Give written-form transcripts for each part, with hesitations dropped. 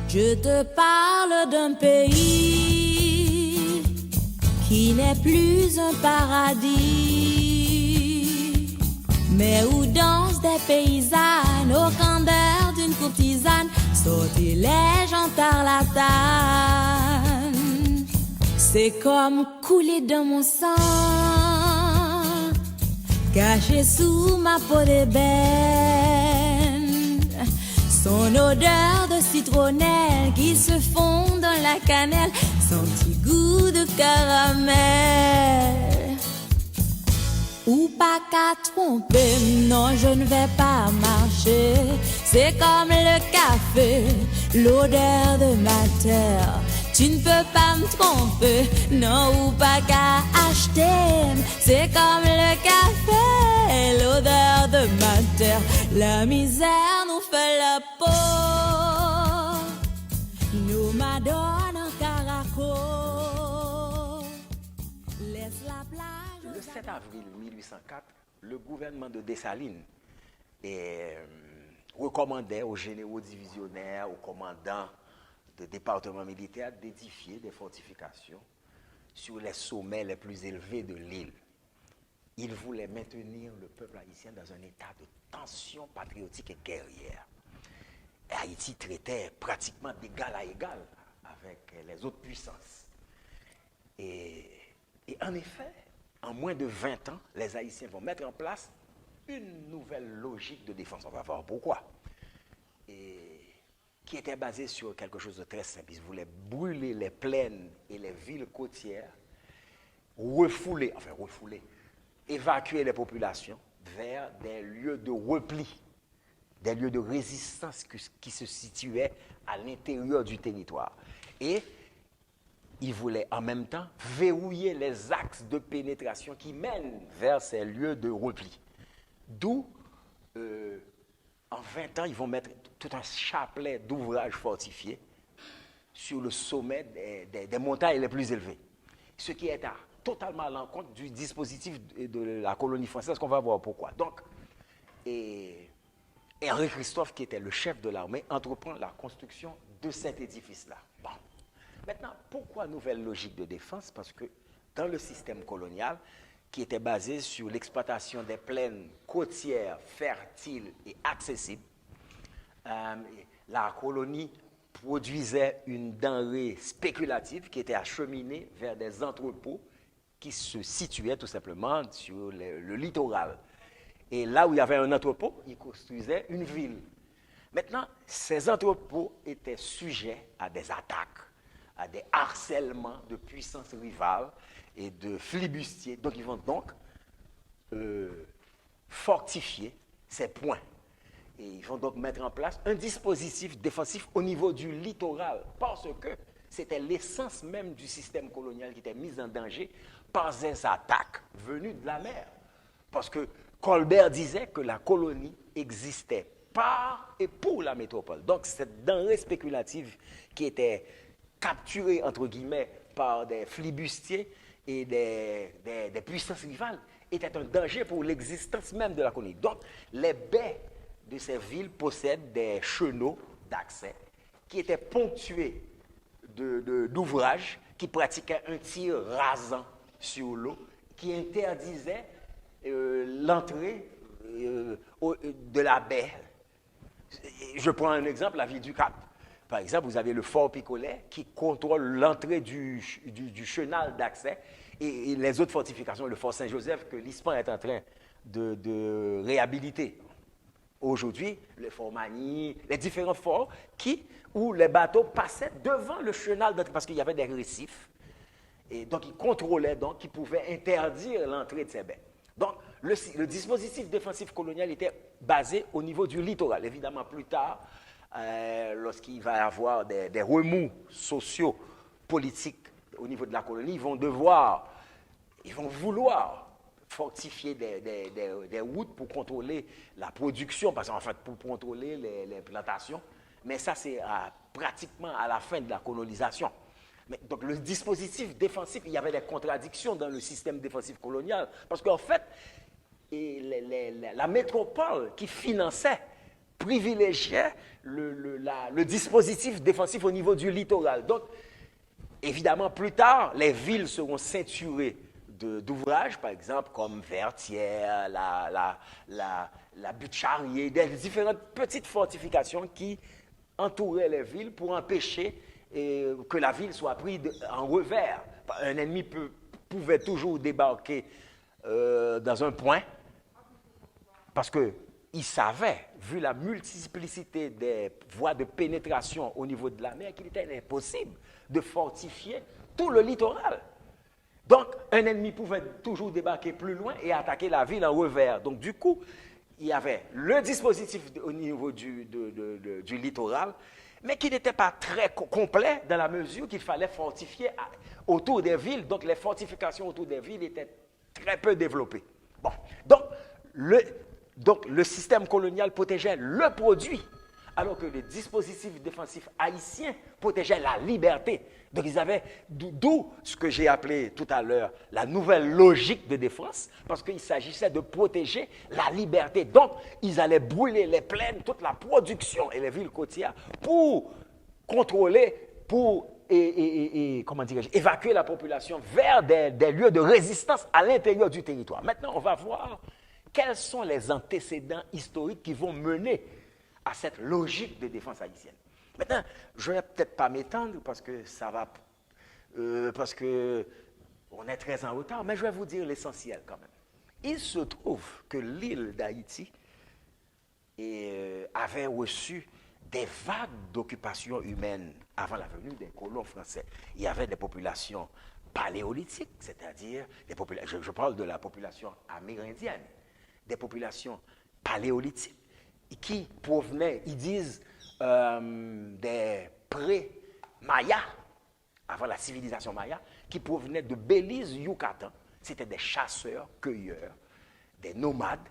Je te parle d'un pays qui n'est plus un paradis, mais où dansent des paysannes au candeur d'une courtisane, sortilège en tarlatane. C'est comme couler dans mon sang, caché sous ma peau d'ébène. Son odeur de citronnelle qui se fond dans la cannelle, son petit goût de caramel. Ou pas qu'à tromper, non je ne vais pas marcher. C'est comme le café, l'odeur de ma terre. Tu ne peux pas me tromper, non ou pas qu'à acheter. C'est comme le café, l'odeur de ma terre. La misère nous fait la peau, nous m'adonne en caraco. Laisse la plage. Le 7 avril 1804, le gouvernement de Dessalines recommandait aux généraux divisionnaires, aux commandants de départements militaires d'édifier des fortifications sur les sommets les plus élevés de l'île. Il voulait maintenir le peuple haïtien dans un état de tension patriotique et guerrière. Et Haïti traitait pratiquement d'égal à égal avec les autres puissances. Et en effet, en moins de 20 ans, les Haïtiens vont mettre en place une nouvelle logique de défense. On va voir pourquoi. Qui était basée sur quelque chose de très simple. Ils voulaient brûler les plaines et les villes côtières, évacuer les populations vers des lieux de repli, des lieux de résistance qui se situaient à l'intérieur du territoire. Et ils voulaient en même temps verrouiller les axes de pénétration qui mènent vers ces lieux de repli. D'où, en 20 ans, ils vont mettre tout un chapelet d'ouvrages fortifiés sur le sommet des montagnes les plus élevées. Ce qui est totalement à l'encontre du dispositif de la colonie française, qu'on va voir pourquoi. Donc, Henri Christophe, qui était le chef de l'armée, entreprend la construction de cet édifice-là. Bon. Maintenant, pourquoi nouvelle logique de défense? Parce que dans le système colonial, qui était basé sur l'exploitation des plaines côtières, fertiles et accessibles, la colonie produisait une denrée spéculative qui était acheminée vers des entrepôts qui se situaient tout simplement sur le littoral. Et là où il y avait un entrepôt, ils construisaient une ville. Maintenant, ces entrepôts étaient sujets à des attaques, à des harcèlements de puissances rivales et de flibustiers. Donc, ils vont donc fortifier ces points. Et ils vont donc mettre en place un dispositif défensif au niveau du littoral, parce que c'était l'essence même du système colonial qui était mise en danger par ces attaques venues de la mer. Parce que Colbert disait que la colonie existait par et pour la métropole. Donc, cette denrée spéculative qui était capturée, entre guillemets, par des flibustiers et des puissances rivales était un danger pour l'existence même de la colonie. Donc, les baies de ces villes possèdent des chenaux d'accès qui étaient ponctués d'ouvrages qui pratiquaient un tir rasant sur l'eau, qui interdisait l'entrée de la baie. Je prends un exemple, la ville du Cap. Par exemple, vous avez le fort Picolet qui contrôle l'entrée du chenal d'accès et les autres fortifications, le fort Saint-Joseph que l'ISPAN est en train de réhabiliter. Aujourd'hui, le fort Magny, les différents forts où les bateaux passaient devant le chenal d'entrée parce qu'il y avait des récifs. Et donc, ils contrôlaient, donc, ils pouvaient interdire l'entrée de ces baies. Donc, le dispositif défensif colonial était basé au niveau du littoral. Évidemment, plus tard, lorsqu'il va y avoir des remous sociaux, politiques au niveau de la colonie, ils vont vouloir fortifier des routes pour contrôler la production, parce qu'en fait, pour contrôler les plantations. Mais ça, c'est pratiquement à la fin de la colonisation. Donc, le dispositif défensif, il y avait des contradictions dans le système défensif colonial. Parce qu'en fait, la métropole qui finançait privilégiait le dispositif défensif au niveau du littoral. Donc, évidemment, plus tard, les villes seront ceinturées d'ouvrages, par exemple, comme Vertières, la Butte-Charrier, des différentes petites fortifications qui entouraient les villes pour empêcher que la ville soit prise en revers. Un ennemi pouvait toujours débarquer dans un point, parce qu'il savait, vu la multiplicité des voies de pénétration au niveau de la mer, qu'il était impossible de fortifier tout le littoral. Donc, un ennemi pouvait toujours débarquer plus loin et attaquer la ville en revers. Donc, du coup, il y avait le dispositif au niveau du littoral, mais qui n'était pas très complet dans la mesure qu'il fallait fortifier autour des villes. Donc, les fortifications autour des villes étaient très peu développées. Bon, donc le système colonial protégeait le produit, alors que le dispositif défensif haïtien protégeait la liberté. Donc, ils avaient, d'où ce que j'ai appelé tout à l'heure la nouvelle logique de défense, parce qu'il s'agissait de protéger la liberté. Donc, ils allaient brûler les plaines, toute la production et les villes côtières pour contrôler, comment dirais-je, évacuer la population vers des lieux de résistance à l'intérieur du territoire. Maintenant, on va voir quels sont les antécédents historiques qui vont mener à cette logique de défense haïtienne. Maintenant, je ne vais peut-être pas m'étendre parce que parce que on est très en retard, mais je vais vous dire l'essentiel quand même. Il se trouve que l'île d'Haïti avait reçu des vagues d'occupation humaine avant la venue des colons français. Il y avait des populations paléolithiques, c'est-à-dire je parle de la population amérindienne, des populations paléolithiques qui provenaient, ils disent, des pré-Mayas, avant la civilisation Maya, qui provenaient de Belize, Yucatan. C'était des chasseurs, cueilleurs, des nomades,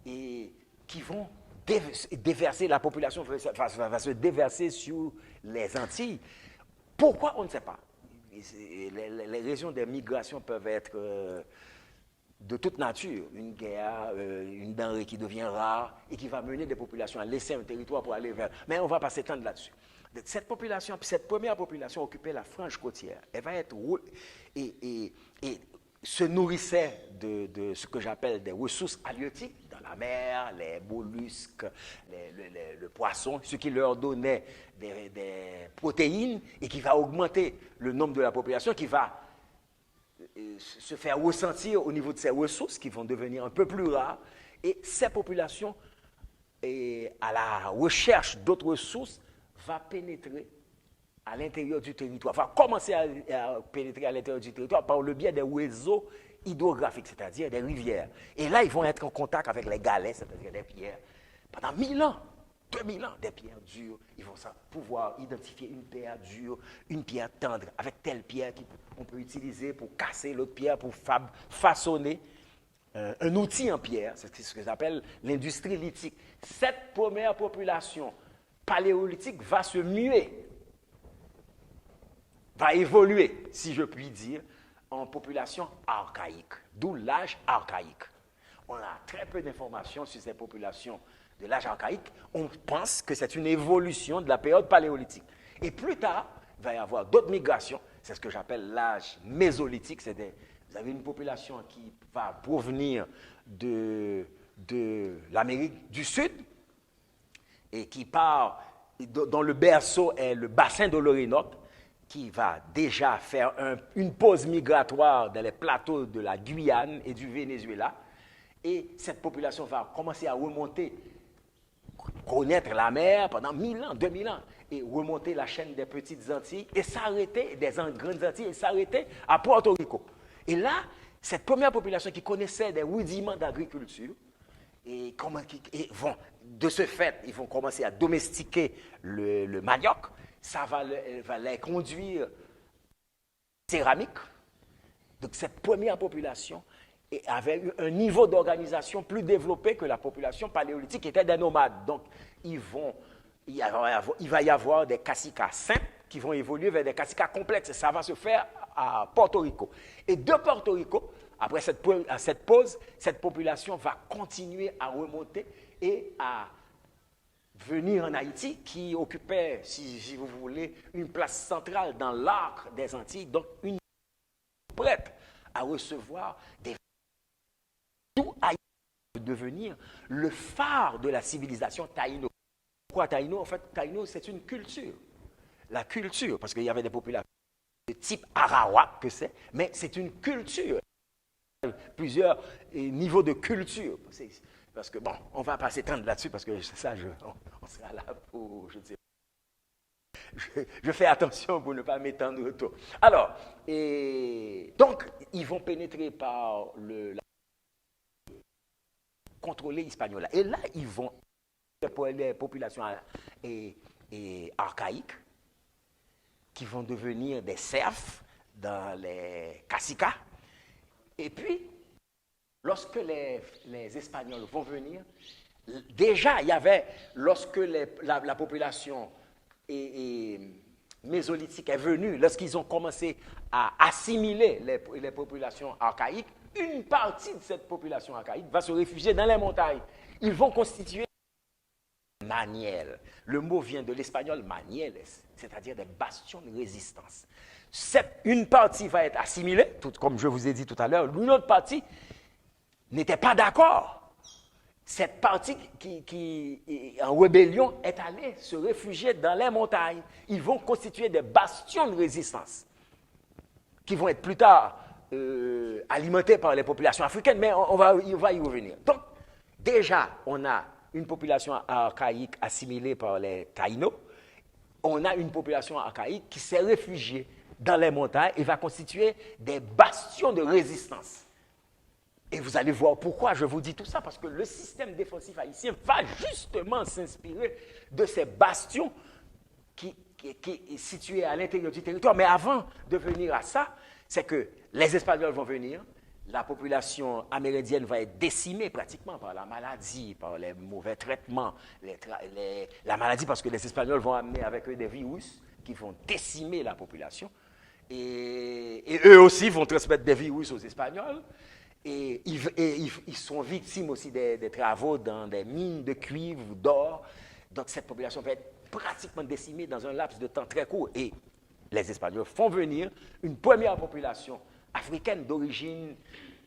et qui vont déverser, la population va se déverser sur les Antilles. Pourquoi? On ne sait pas. Les raisons des migrations peuvent être de toute nature. Une guerre, une denrée qui devient rare et qui va mener des populations à laisser un territoire pour aller vers... Mais on ne va pas s'étendre là-dessus. Cette population, cette première population occupait la frange côtière. Elle va être... Et se nourrissait de ce que j'appelle des ressources halieutiques dans la mer, les mollusques, le poisson, ce qui leur donnait des protéines et qui va augmenter le nombre de la population, qui va se faire ressentir au niveau de ces ressources qui vont devenir un peu plus rares. Et ces populations, à la recherche d'autres ressources, va pénétrer à l'intérieur du territoire, va commencer à pénétrer à l'intérieur du territoire par le biais des réseaux hydrographiques, c'est-à-dire des rivières. Et là, ils vont être en contact avec les galets, c'est-à-dire des pierres. Pendant 1000 ans, 2000 ans, des pierres dures, ils vont pouvoir identifier une pierre dure, une pierre tendre, avec telle pierre qu'on peut utiliser pour casser l'autre pierre, pour façonner un outil en pierre. C'est ce que j'appelle l'industrie lithique. Cette première population paléolithique va se muer, va évoluer, si je puis dire, en population archaïque, d'où l'âge archaïque. On a très peu d'informations sur ces populations de l'âge archaïque. On pense que c'est une évolution de la période paléolithique. Et plus tard, il va y avoir d'autres migrations. C'est ce que j'appelle l'âge mésolithique. Vous avez une population qui va provenir de l'Amérique du Sud et qui part, dont le berceau est le bassin de l'Orénoque, qui va déjà faire une pause migratoire dans les plateaux de la Guyane et du Venezuela. Et cette population va commencer à remonter, connaître la mer pendant 1000 ans, 2000 ans, et remonter la chaîne des petites Antilles et s'arrêter, des grandes Antilles, et s'arrêter à Porto Rico. Et là, cette première population qui connaissait des rudiments d'agriculture, de ce fait, ils vont commencer à domestiquer le manioc. Ça va les conduire céramique. Donc cette première population avait eu un niveau d'organisation plus développé que la population paléolithique qui était des nomades. Donc il va y avoir des caciques simples qui vont évoluer vers des caciques complexes. Ça va se faire à Porto Rico. Et de Porto Rico, après cette pause, cette population va continuer à remonter et à venir en Haïti, qui occupait, si vous voulez, une place centrale dans l'arc des Antilles, donc une prête à recevoir des... Tout Haïti peut devenir le phare de la civilisation taïno. Pourquoi taïno? En fait, taïno, c'est une culture. La culture, parce qu'il y avait des populations de type arawak, que c'est, mais c'est une culture. Plusieurs niveaux de culture. Parce que, bon, on va pas s'étendre là-dessus, parce que ça, on sera là pour, je sais pas. Je fais attention pour ne pas m'étendre trop. Alors, donc, ils vont pénétrer par contrôler Hispaniola. Et là, ils vont, pour les populations archaïques, qui vont devenir des serfs dans les cacicas. Et puis, lorsque les Espagnols vont venir, déjà, il y avait, lorsque la population mésolithique est venue, lorsqu'ils ont commencé à assimiler les populations archaïques, une partie de cette population archaïque va se réfugier dans les montagnes. Ils vont constituer maniel. Le mot vient de l'espagnol manieles, c'est-à-dire des bastions de résistance. Une partie va être assimilée, tout comme je vous ai dit tout à l'heure, une autre partie n'était pas d'accord. Cette partie qui est en rébellion est allée se réfugier dans les montagnes. Ils vont constituer des bastions de résistance qui vont être plus tard alimentés par les populations africaines, mais on va y revenir. Donc, déjà, on a une population archaïque assimilée par les Taïnos. On a une population archaïque qui s'est réfugiée dans les montagnes et va constituer des bastions de résistance. Et vous allez voir pourquoi je vous dis tout ça, parce que le système défensif haïtien va justement s'inspirer de ces bastions qui est situé à l'intérieur du territoire. Mais avant de venir à ça, c'est que les Espagnols vont venir, la population amérindienne va être décimée pratiquement par la maladie, par les mauvais traitements, la maladie parce que les Espagnols vont amener avec eux des virus qui vont décimer la population. Et eux aussi vont transmettre des virus aux Espagnols. Et ils sont victimes aussi des travaux dans des mines de cuivre ou d'or. Donc cette population va être pratiquement décimée dans un laps de temps très court. Et les Espagnols font venir une première population africaine d'origine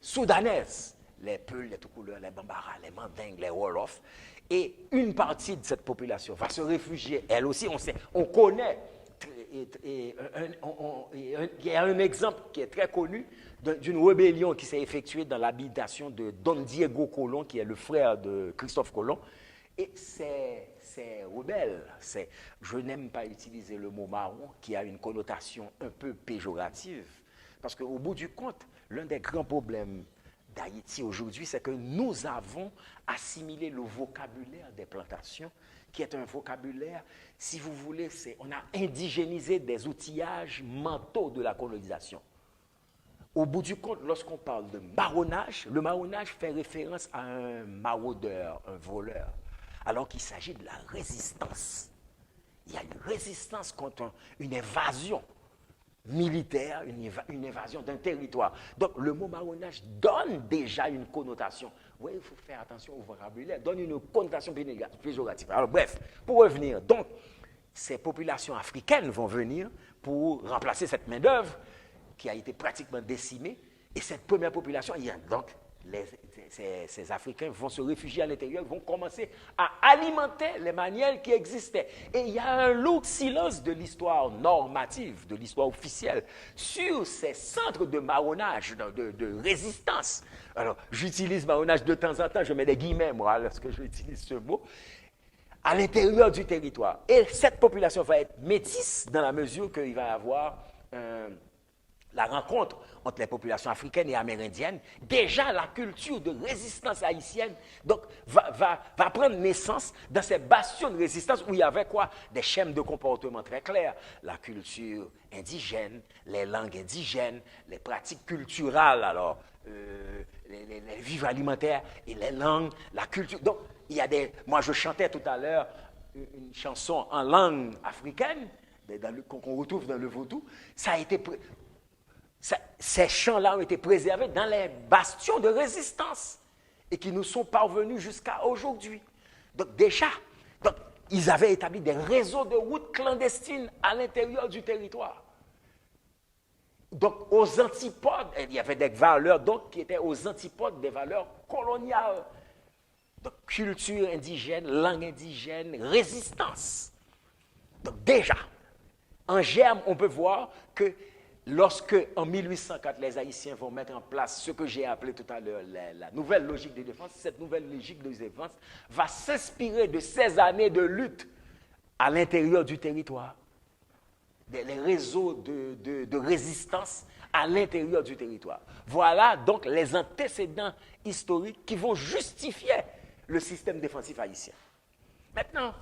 soudanaise. Les Peuls, les Toucouleurs, les Bambara, les Mandingues, les Wolof. Et une partie de cette population va se réfugier. Elle aussi, on connaît. Il y a un exemple qui est très connu d'une rébellion qui s'est effectuée dans l'habitation de Don Diego Colón, qui est le frère de Christophe Colomb. Et ces rebelles, je n'aime pas utiliser le mot marron, qui a une connotation un peu péjorative, parce qu'au bout du compte, l'un des grands problèmes d'Haïti aujourd'hui, c'est que nous avons assimilé le vocabulaire des plantations, qui est un vocabulaire, si vous voulez, on a indigénisé des outillages mentaux de la colonisation. Au bout du compte, lorsqu'on parle de marronnage, le marronnage fait référence à un maraudeur, un voleur, alors qu'il s'agit de la résistance. Il y a une résistance contre une évasion militaire, une évasion d'un territoire. Donc, le mot marronnage donne déjà une connotation. Oui, il faut faire attention au vocabulaire, donne une connotation péjorative. Alors, bref, pour revenir, donc, ces populations africaines vont venir pour remplacer cette main-d'œuvre qui a été pratiquement décimée. Et cette première population, donc, ces Africains vont se réfugier à l'intérieur, vont commencer à alimenter les manières qui existaient. Et il y a un lourd silence de l'histoire normative, de l'histoire officielle, sur ces centres de marronnage, de résistance. Alors, j'utilise marronnage de temps en temps, je mets des guillemets, moi, lorsque j'utilise ce mot, à l'intérieur du territoire. Et cette population va être métisse dans la mesure qu'il va y avoir la rencontre entre les populations africaines et amérindiennes. Déjà, la culture de résistance haïtienne donc, va prendre naissance dans ces bastions de résistance où il y avait quoi? Des schèmes de comportement très clairs. La culture indigène, les langues indigènes, les pratiques culturelles, alors, les vivres alimentaires et les langues, la culture. Donc, il y a moi, je chantais tout à l'heure une chanson en langue africaine qu'on retrouve dans le vaudou. Ça a été... Ces chants-là ont été préservés dans les bastions de résistance et qui nous sont parvenus jusqu'à aujourd'hui. Donc déjà, ils avaient établi des réseaux de routes clandestines à l'intérieur du territoire. Donc, aux antipodes, il y avait des valeurs donc, qui étaient aux antipodes des valeurs coloniales. Donc, culture indigène, langue indigène, résistance. Donc, déjà, en germe, on peut voir que lorsque, en 1804, les Haïtiens vont mettre en place ce que j'ai appelé tout à l'heure la nouvelle logique de défense, cette nouvelle logique de défense va s'inspirer de ces années de lutte à l'intérieur du territoire. Les réseaux de résistance à l'intérieur du territoire. Voilà donc les antécédents historiques qui vont justifier le système défensif haïtien. Maintenant,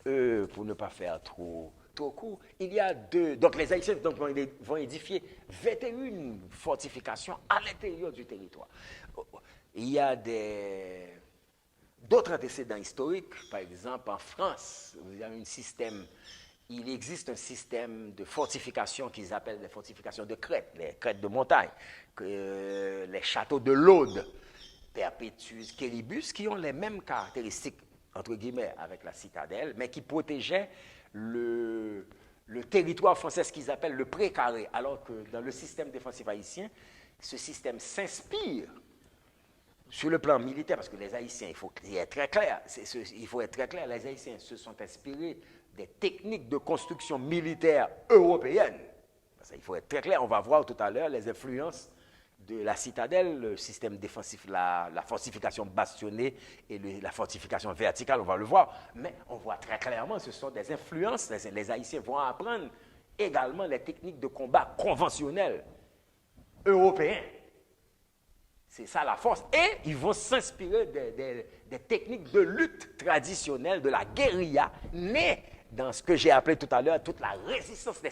pour ne pas faire trop court, il y a donc les Haïtiens donc, vont édifier 21 fortifications à l'intérieur du territoire. Il y a d'autres antécédents historiques, par exemple en France, il y a il existe un système de fortification qu'ils appellent les fortifications de crête, les crêtes de montagne, les châteaux de l'Aude, Perpétuus, Quéribus, qui ont les mêmes caractéristiques, entre guillemets, avec la citadelle, mais qui protégeaient le territoire français, ce qu'ils appellent le précaré, alors que dans le système défensif haïtien, ce système s'inspire sur le plan militaire, parce que les Haïtiens, il faut être très clair, les Haïtiens se sont inspirés des techniques de construction militaire européenne. Il faut être très clair, on va voir tout à l'heure les influences de la citadelle, le système défensif, la fortification bastonnée et la fortification verticale, on va le voir. Mais on voit très clairement, ce sont des influences. Les Haïtiens vont apprendre également les techniques de combat conventionnelles européens. C'est ça la force. Et ils vont s'inspirer des techniques de lutte traditionnelles, de la guérilla, nées dans ce que j'ai appelé tout à l'heure toute la résistance,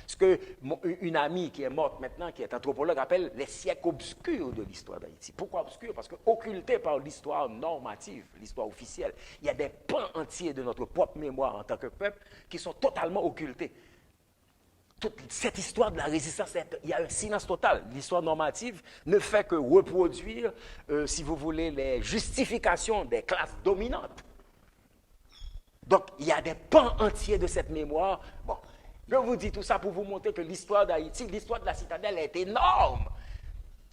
ce qu'une amie qui est morte maintenant, qui est anthropologue, appelle les siècles obscurs de l'histoire d'Haïti. Pourquoi obscurs? Parce que occultés par l'histoire normative, l'histoire officielle, il y a des pans entiers de notre propre mémoire en tant que peuple qui sont totalement occultés. Toute cette histoire de la résistance, il y a un silence total. L'histoire normative ne fait que reproduire, si vous voulez, les justifications des classes dominantes. Donc, il y a des pans entiers de cette mémoire. Bon, je vous dis tout ça pour vous montrer que l'histoire d'Haïti, l'histoire de la citadelle est énorme.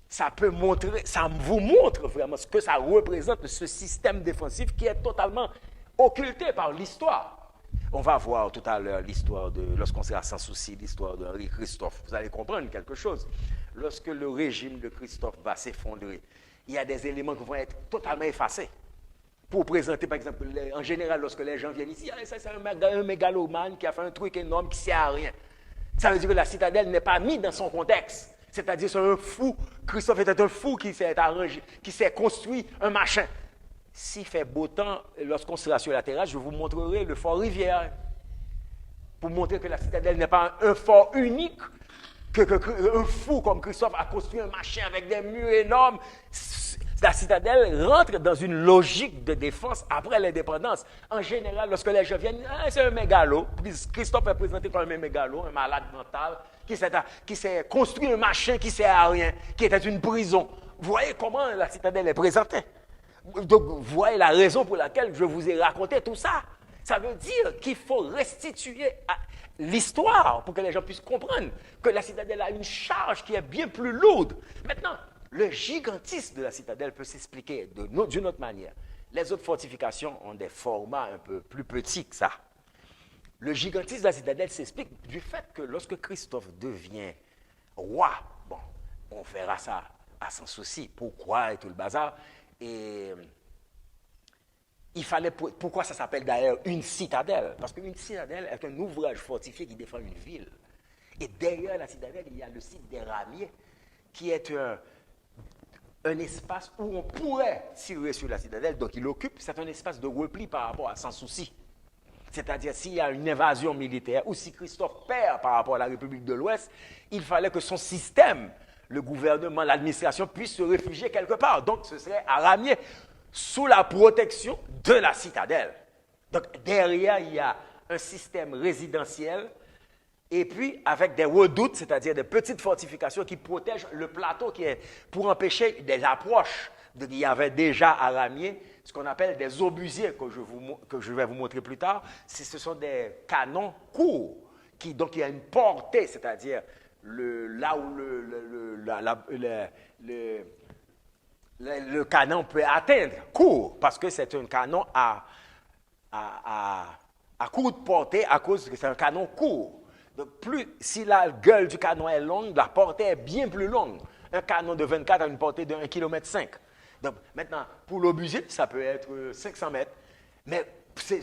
Ça vous montre vraiment ce que ça représente, ce système défensif qui est totalement occulté par l'histoire. On va voir tout à l'heure l'histoire lorsqu'on sera sans souci, l'histoire d'Henri Christophe. Vous allez comprendre quelque chose. Lorsque le régime de Christophe va s'effondrer, il y a des éléments qui vont être totalement effacés. Pour présenter, par exemple, en général, lorsque les gens viennent ici, ça c'est un mégalomane qui a fait un truc énorme qui ne sert à rien. Ça veut dire que la citadelle n'est pas mise dans son contexte. C'est-à-dire c'est un fou. Christophe était un fou qui s'est arrangé, qui s'est construit un machin. S'il fait beau temps, lorsqu'on sera sur la terrasse, je vous montrerai le fort Rivière. Pour montrer que la citadelle n'est pas un fort unique, qu'un fou comme Christophe a construit un machin avec des murs énormes. La citadelle rentre dans une logique de défense après l'indépendance. En général, lorsque les gens viennent, c'est un mégalo. Christophe est présenté comme un mégalo, un malade mental, qui s'est construit un machin qui ne sert à rien, qui était une prison. Vous voyez comment la citadelle est présentée. Donc, vous voyez la raison pour laquelle je vous ai raconté tout ça. Ça veut dire qu'il faut restituer l'histoire pour que les gens puissent comprendre que la citadelle a une charge qui est bien plus lourde. Maintenant, le gigantisme de la citadelle peut s'expliquer d'une autre manière. Les autres fortifications ont des formats un peu plus petits que ça. Le gigantisme de la citadelle s'explique du fait que lorsque Christophe devient roi, bon, on verra ça à sans souci, pourquoi et tout le bazar, et pourquoi ça s'appelle d'ailleurs une citadelle? Parce qu'une citadelle est un ouvrage fortifié qui défend une ville. Et derrière la citadelle, il y a le site des Ramiers, qui est un espace où on pourrait tirer sur la citadelle, donc il occupe, c'est un espace de repli par rapport à Sans Souci. C'est-à-dire, s'il y a une invasion militaire ou si Christophe perd par rapport à la République de l'Ouest, il fallait que son système, le gouvernement, l'administration, puisse se réfugier quelque part. Donc, ce serait à Ramiers, sous la protection de la citadelle. Donc, derrière, il y a un système résidentiel et puis avec des redoutes, c'est-à-dire des petites fortifications qui protègent le plateau pour empêcher des approches. Il y avait déjà à Ramiers ce qu'on appelle des obusiers, que je vais vous montrer plus tard. Ce sont des canons courts, donc il y a une portée, c'est-à-dire là où le canon peut atteindre, court, parce que c'est un canon à courte portée à cause que c'est un canon court. Donc, si la gueule du canon est longue, la portée est bien plus longue. Un canon de 24 a une portée de 1,5 km. Donc, maintenant, pour l'obusier, ça peut être 500 mètres. Mais c'est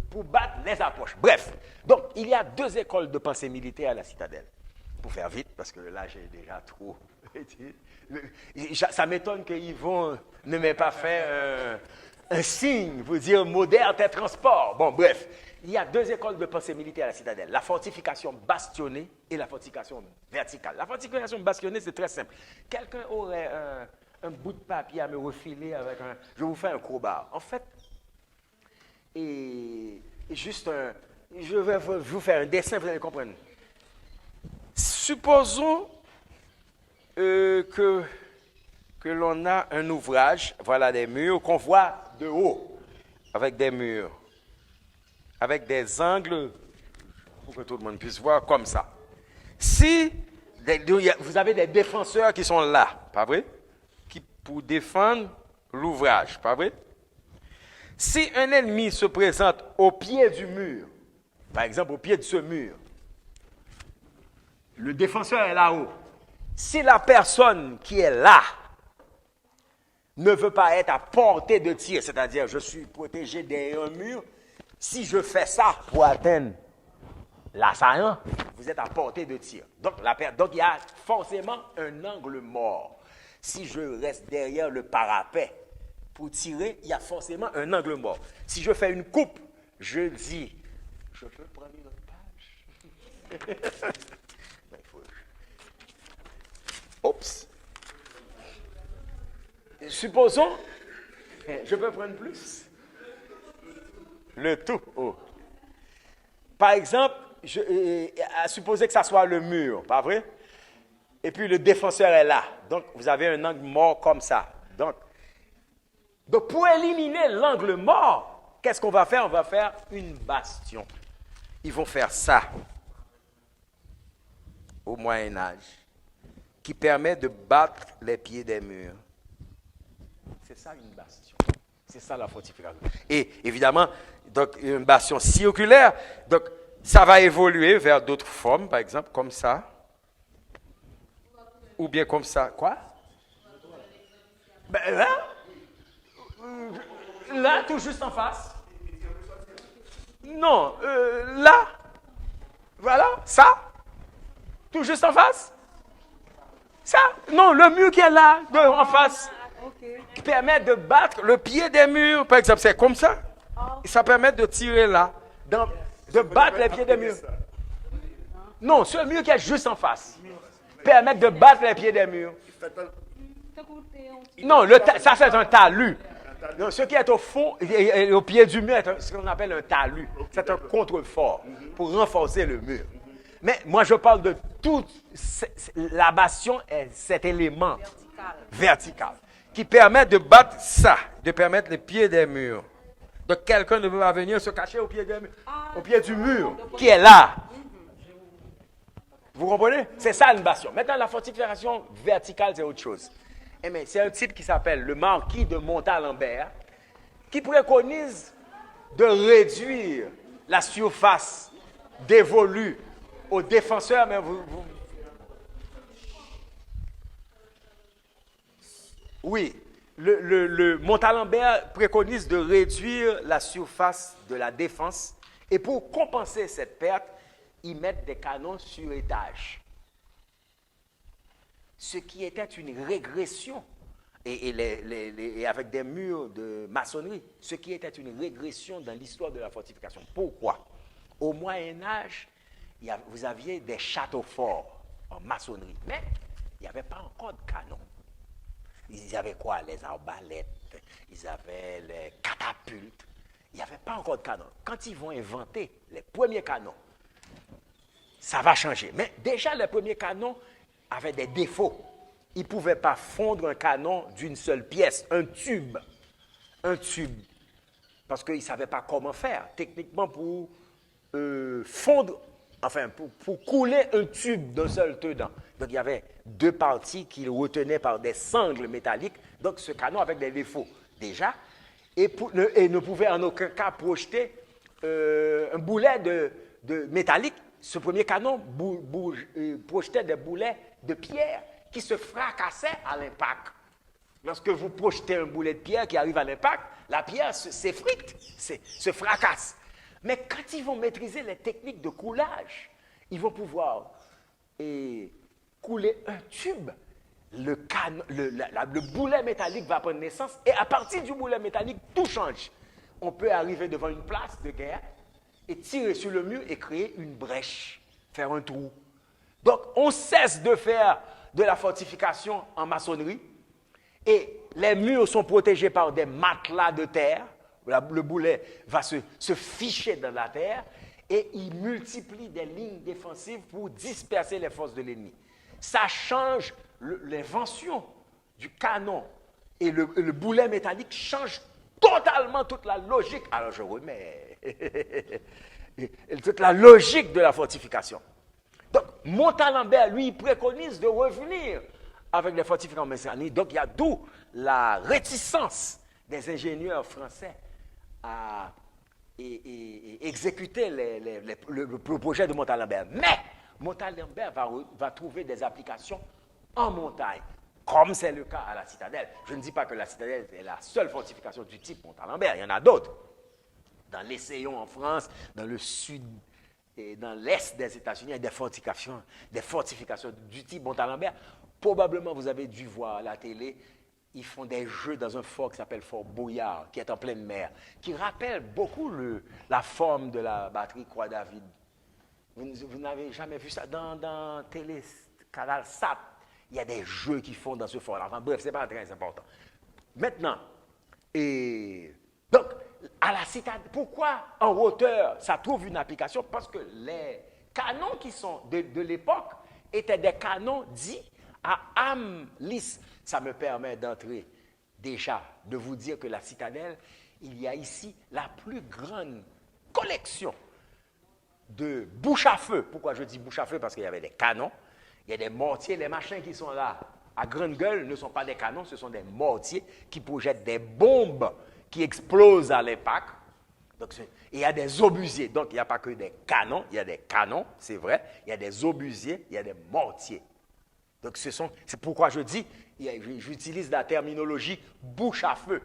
pour battre les approches. Bref, donc, il y a 2 écoles de pensée militaire à la citadelle. Pour faire vite, parce que là, j'ai déjà trop. Ça m'étonne que Yvon ne m'ait pas fait un signe pour dire moderne tes transports. Bon, bref, il y a 2 écoles de pensée militaire à la citadelle. La fortification bastionnée et la fortification verticale. La fortification bastionnée, c'est très simple. Quelqu'un aurait un bout de papier à me refiler avec un... Je vous fais un crowbar. En fait, je vais vous faire un dessin, vous allez comprendre. Supposons que l'on a un ouvrage, voilà des murs qu'on voit de haut, avec des murs, avec des angles, pour que tout le monde puisse voir comme ça. Si vous avez des défenseurs qui sont là, pas vrai? Pour défendre l'ouvrage, pas vrai? Si un ennemi se présente au pied du mur, par exemple au pied de ce mur, le défenseur est là-haut. Si la personne qui est là ne veut pas être à portée de tir, c'est-à-dire je suis protégé derrière un mur, si je fais ça pour atteindre l'assaillant, vous êtes à portée de tir. Donc il y a forcément un angle mort. Si je reste derrière le parapet pour tirer, il y a forcément un angle mort. Si je fais une coupe, je dis, je peux prendre une autre page. Oups. Supposons, je peux prendre plus. Le tout haut. Par exemple, supposez que ça soit le mur, pas vrai? Et puis le défenseur est là. Donc, vous avez un angle mort comme ça. Donc pour éliminer l'angle mort, qu'est-ce qu'on va faire? On va faire une bastion. Ils vont faire ça au Moyen-Âge, qui permet de battre les pieds des murs. C'est ça une bastion. C'est ça la fortification. Et évidemment, donc, une bastion circulaire, donc ça va évoluer vers d'autres formes, par exemple, comme ça. Ou bien comme ça. Quoi? Ben là, tout juste en face. Non, là. Voilà, ça. Tout juste en face. Ça, non, le mur qui est là, en face, qui permet de battre le pied des murs. Par exemple, c'est comme ça. Ça permet de tirer là, de battre les pieds des murs. Non, ce mur qui est juste en face permet de battre les pieds des murs. Non, ça c'est un talus. Non, ce qui est au fond, au pied du mur, c'est ce qu'on appelle un talus. C'est un contrefort pour renforcer le mur. Mais moi, je parle de toute la bastion est cet élément vertical qui permet de battre ça, de permettre les pieds des murs. Donc, quelqu'un ne peut pas venir se cacher au pied du mur qui est là. Vous comprenez? C'est ça une bastion. Maintenant, la fortification verticale, c'est autre chose. C'est un type qui s'appelle le marquis de Montalembert qui préconise de réduire la surface dévolue aux défenseurs, mais oui, le Montalembert préconise de réduire la surface de la défense et pour compenser cette perte, ils mettent des canons sur étage. Ce qui était une régression, et avec des murs de maçonnerie, ce qui était une régression dans l'histoire de la fortification. Pourquoi? Au Moyen-Âge, vous aviez des châteaux forts en maçonnerie, mais il n'y avait pas encore de canons. Ils avaient quoi? Les arbalètes, ils avaient les catapultes. Il n'y avait pas encore de canons. Quand ils vont inventer les premiers canons, ça va changer. Mais déjà, les premiers canons avaient des défauts. Ils ne pouvaient pas fondre un canon d'une seule pièce, un tube. un tube, parce qu'ils ne savaient pas comment faire, techniquement, pour fondre, enfin, pour couler un tube d'un seul tenant. Donc, il y avait deux parties qu'ils retenaient par des sangles métalliques. Donc, ce canon avait des défauts, déjà, et ne pouvait en aucun cas projeter un boulet de métallique. Ce premier canon projetait des boulets de pierre qui se fracassaient à l'impact. Lorsque vous projetez un boulet de pierre qui arrive à l'impact, la pierre s'effrite, se fracasse. Mais quand ils vont maîtriser les techniques de coulage, ils vont pouvoir couler un tube. Le boulet métallique va prendre naissance et à partir du boulet métallique, tout change. On peut arriver devant une place de guerre et tirer sur le mur et créer une brèche, faire un trou. Donc, on cesse de faire de la fortification en maçonnerie et les murs sont protégés par des matelas de terre. Le boulet va se ficher dans la terre et il multiplie des lignes défensives pour disperser les forces de l'ennemi. Ça change l'invention du canon et le boulet métallique change totalement toute la logique. Alors je remets toute la logique de la fortification. Donc Montalembert, lui, préconise de revenir avec les fortifications mécaniques. Donc il y a d'où la réticence des ingénieurs français à exécuter le projet de Montalembert. Mais Montalembert va trouver des applications en montagne, comme c'est le cas à la citadelle. Je ne dis pas que la citadelle est la seule fortification du type Montalembert, il y en a d'autres. Dans l'Essayon en France, dans le sud et dans l'est des États-Unis, il y a des fortifications du type Montalembert. Probablement, vous avez dû voir à la télé, ils font des jeux dans un fort qui s'appelle Fort Boyard, qui est en pleine mer, qui rappelle beaucoup la forme de la batterie Croix-David. Vous n'avez jamais vu ça dans télé, canal SAT. Il y a des jeux qu'ils font dans ce fort-là. Enfin, bref, ce n'est pas très important. Maintenant, donc, à la citadelle, pourquoi en hauteur ça trouve une application? Parce que les canons qui sont de l'époque étaient des canons dits à âme lisse. Ça me permet d'entrer déjà, de vous dire que la citadelle, il y a ici la plus grande collection de bouches à feu. Pourquoi je dis bouche à feu? Parce qu'il y avait des canons, il y a des mortiers, les machins qui sont là à grande gueule ne sont pas des canons, ce sont des mortiers qui projettent des bombes qui explosent à l'impact. Donc, il y a des obusiers, donc il n'y a pas que des canons, il y a des canons, c'est vrai, il y a des obusiers, il y a des mortiers. Donc c'est pourquoi je dis, j'utilise la terminologie bouche à feu,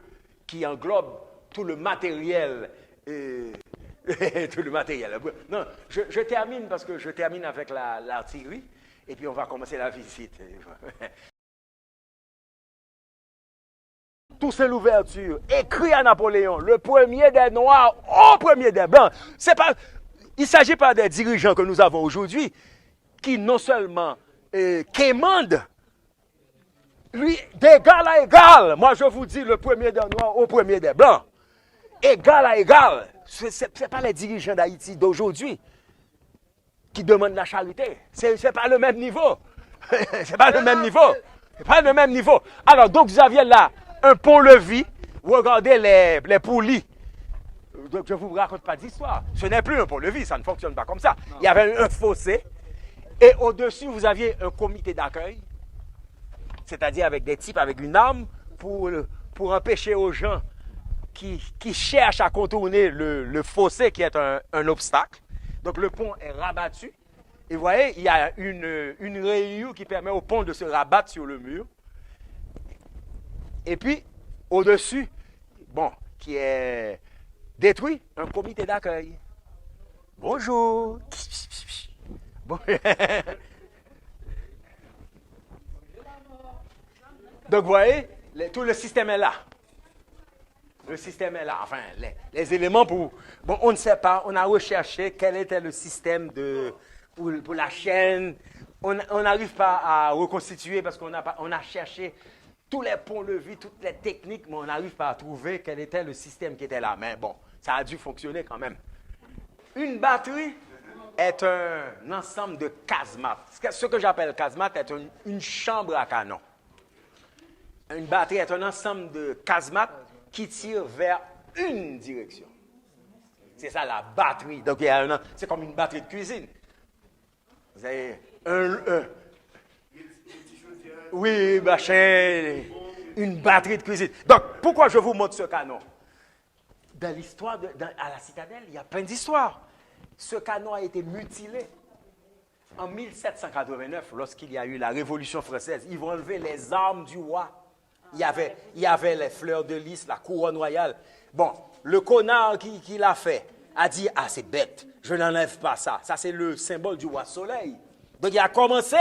qui englobe tout le matériel. Tout le matériel. Non, je termine parce que je termine avec l'artillerie, et puis on va commencer la visite. Tout c'est l'ouverture, écrit à Napoléon, le premier des Noirs au premier des Blancs. Il ne s'agit pas des dirigeants que nous avons aujourd'hui, qui non seulement quémandent, lui, d'égal à égal. Moi, je vous dis, le premier des Noirs au premier des Blancs. Égal à égal. Ce n'est pas les dirigeants d'Haïti d'aujourd'hui qui demandent la charité. Ce n'est pas le même niveau. C'est pas le même niveau. C'est pas le même niveau. Alors, donc, vous aviez là un pont-levis. Vous regardez les poulies. Donc, je ne vous raconte pas d'histoire. Ce n'est plus un pont-levis, ça ne fonctionne pas comme ça. Non. Il y avait un fossé. Et au-dessus, vous aviez un comité d'accueil. C'est-à-dire avec des types avec une arme pour empêcher aux gens qui cherchent à contourner le fossé qui est un obstacle. Donc le pont est rabattu. Et vous voyez, il y a une rayure qui permet au pont de se rabattre sur le mur. Et puis, au-dessus, qui est détruit, un comité d'accueil. Bonjour. Bon. Donc, vous voyez, tout le système est là. Le système est là. Enfin, les éléments pour... Bon, on ne sait pas. On a recherché quel était le système pour la chaîne. On n'arrive pas à reconstituer parce qu'on a cherché tous les ponts-levis, toutes les techniques, mais on n'arrive pas à trouver quel était le système qui était là. Mais bon, ça a dû fonctionner quand même. Une batterie est un ensemble de casemates. Ce que j'appelle casemate est une chambre à canon. Une batterie est un ensemble de casemates qui tire vers une direction. C'est ça la batterie. Donc, c'est comme une batterie de cuisine. Vous avez oui, machin, une batterie de cuisine. Donc, pourquoi je vous montre ce canon? Dans l'histoire, à la citadelle, il y a plein d'histoires. Ce canon a été mutilé. En 1789, lorsqu'il y a eu la Révolution française, ils vont enlever les armes du roi. Il y avait les fleurs de lys, la couronne royale. Bon, le connard qui l'a fait a dit, ah, c'est bête, je n'enlève pas ça. Ça, c'est le symbole du roi Soleil. Donc, il a commencé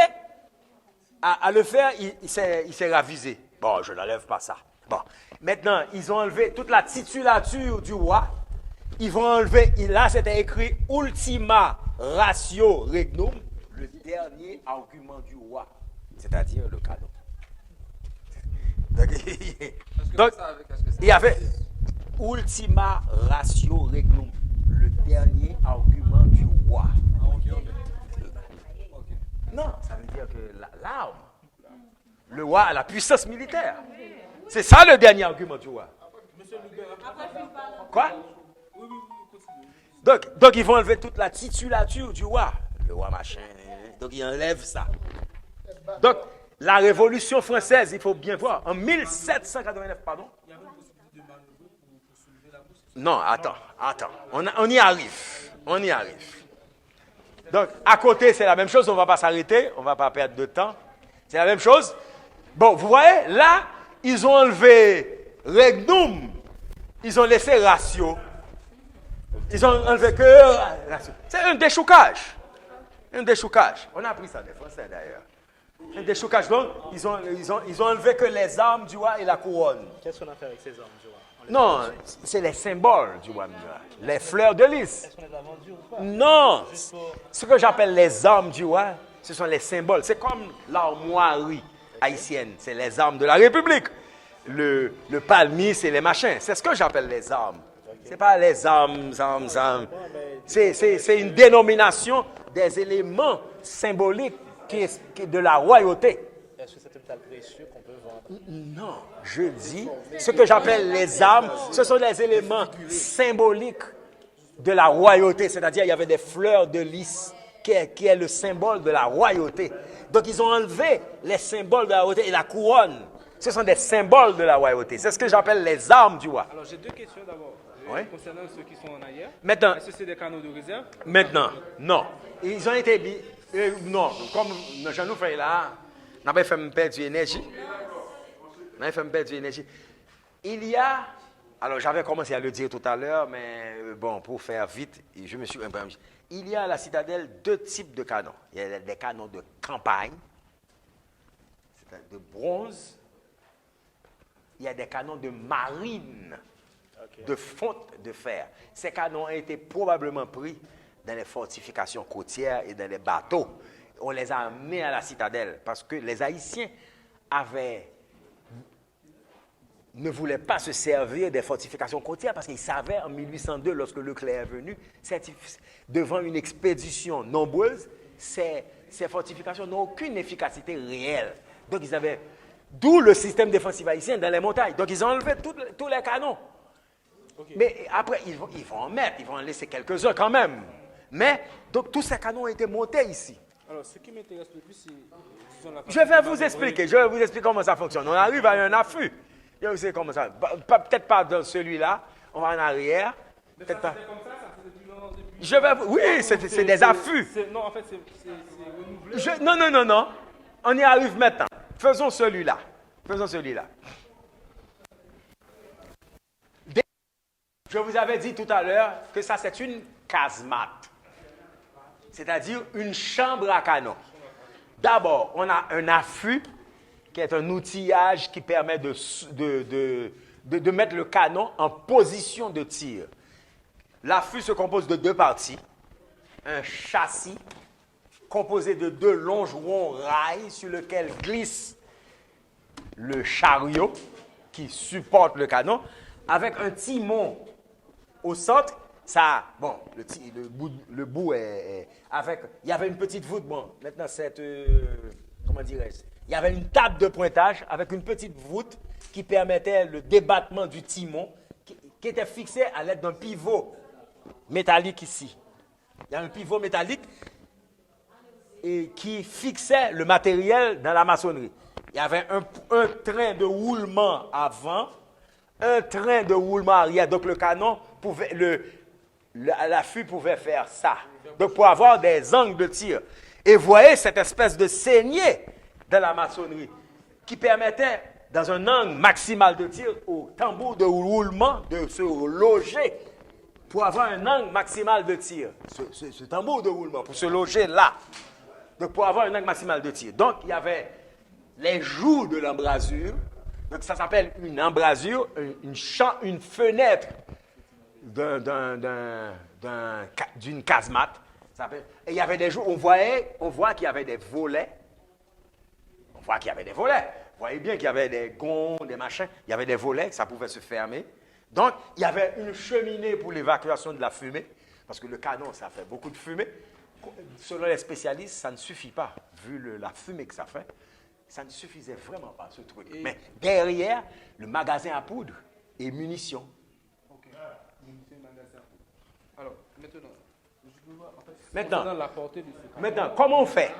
à le faire, il s'est ravisé. Bon, je n'enlève pas ça. Bon, maintenant, ils ont enlevé toute la titulature du roi. Ils vont enlever, là, c'était écrit Ultima Ratio Regnum, le dernier argument du roi, c'est-à-dire le canon. Donc, il y avait Ultima Ratio Regnum, le dernier argument du roi. Non, ça veut dire que l'arme, le roi a la puissance militaire. C'est ça le dernier argument du roi. Quoi? Donc ils vont enlever toute la titulature du roi. Le roi machin. Donc ils enlèvent ça. Donc la Révolution française, il faut bien voir, en 1789, pardon. Non, attends. On y arrive. Donc à côté, c'est la même chose, on ne va pas s'arrêter, on ne va pas perdre de temps. C'est la même chose. Bon, vous voyez, là, ils ont enlevé Regnum, ils ont laissé Ratio. Ils ont enlevé que Ratio. C'est un déchoucage. On a appris ça des Français d'ailleurs. Un déchoucage. Donc, ils ont enlevé que les armes du roi et la couronne. Qu'est-ce qu'on a fait avec ces armes du roi? Non, c'est les symboles du roi. Les fleurs de lys. Est-ce qu'on les a vendues ou pas? Non, ce que j'appelle les armes du roi, ce sont les symboles. C'est comme l'armoirie haïtienne, c'est les armes de la République. Le palmier, c'est les machins. C'est ce que j'appelle les armes. Ce n'est pas les armes. C'est une dénomination des éléments symboliques de la royauté. Est-ce que c'est un métal précieux qu'on peut vendre? Non, je dis, ce que j'appelle les armes, ce sont les éléments symboliques de la royauté. C'est-à-dire, il y avait des fleurs de lys qui est le symbole de la royauté. Donc, ils ont enlevé les symboles de la royauté et la couronne. Ce sont des symboles de la royauté. C'est ce que j'appelle les armes du roi. Alors, j'ai deux questions d'abord. Oui. Concernant ceux qui sont en arrière. Maintenant, est-ce que c'est des canaux de réserve? Maintenant, non. Ils ont été... non, comme Jean-Nous fait là, on n'a pas fait me perdre de l'énergie. Il y a... Alors, j'avais commencé à le dire tout à l'heure, mais bon, pour faire vite, je me suis un peu... Il y a à la citadelle deux types de canons. Il y a des canons de campagne, c'est-à-dire de bronze. Il y a des canons de marine, de fonte de fer. Ces canons ont été probablement pris dans les fortifications côtières et dans les bateaux. On les a amenés à la citadelle parce que les Haïtiens ne voulaient pas se servir des fortifications côtières parce qu'ils savaient en 1802, lorsque Leclerc est venu, devant une expédition nombreuse, ces fortifications n'ont aucune efficacité réelle. Donc ils avaient... D'où le système défensif haïtien dans les montagnes. Donc ils ont enlevé tous les canons. Okay. Mais après, ils vont en mettre, ils vont en laisser quelques-uns quand même. Mais, donc tous ces canons ont été montés ici. Alors, ce qui m'intéresse le plus, c'est... Je vais vous expliquer comment ça fonctionne. On arrive à un affût. Je sais comment ça... Peut-être pas dans celui-là, on va en arrière. Mais peut-être ça pas. comme ça depuis longtemps, depuis... Je vais... Oui, c'est des affûts. Non, en fait, c'est renouvelé. Non. On y arrive maintenant. Faisons celui-là. Je vous avais dit tout à l'heure que ça, c'est une casemate. C'est-à-dire une chambre à canon. D'abord, on a un affût, qui est un outillage qui permet de mettre le canon en position de tir. L'affût se compose de deux parties. Un châssis composé de deux longerons rails sur lequel glisse le chariot qui supporte le canon, avec un timon au centre. Ça, bon, le bout est avec... Il y avait une petite voûte, bon, maintenant comment dirais-je? Il y avait une table de pointage avec une petite voûte qui permettait le débattement du timon qui était fixé à l'aide d'un pivot métallique ici. Il y a un pivot métallique et qui fixait le matériel dans la maçonnerie. Il y avait un train de roulement avant, un train de roulement arrière. Donc le canon pouvait, l'affût pouvait faire ça. Donc pour avoir des angles de tir. Et voyez cette espèce de saignée dans la maçonnerie qui permettait, dans un angle maximal de tir, au tambour de roulement de se loger pour avoir un angle maximal de tir. Ce tambour de roulement, pour se loger là. Donc pour avoir un angle maximal de tir. Donc il y avait les joues de l'embrasure. Donc ça s'appelle une embrasure, une fenêtre d'une casemate. Et il y avait des joues, on voit qu'il y avait des volets. On voit qu'il y avait des volets. Vous voyez bien qu'il y avait des gonds, des machins. Il y avait des volets, ça pouvait se fermer. Donc, il y avait une cheminée pour l'évacuation de la fumée. Parce que le canon, ça fait beaucoup de fumée. Selon les spécialistes, ça ne suffit pas. Vu la fumée que ça fait, ça ne suffisait vraiment pas, ce truc. Mais derrière, le magasin à poudre et munitions. Ok. Munitions et magasin. Alors, maintenant, je veux voir, en fait, Maintenant, la portée de ce canon. Maintenant, comment on fait?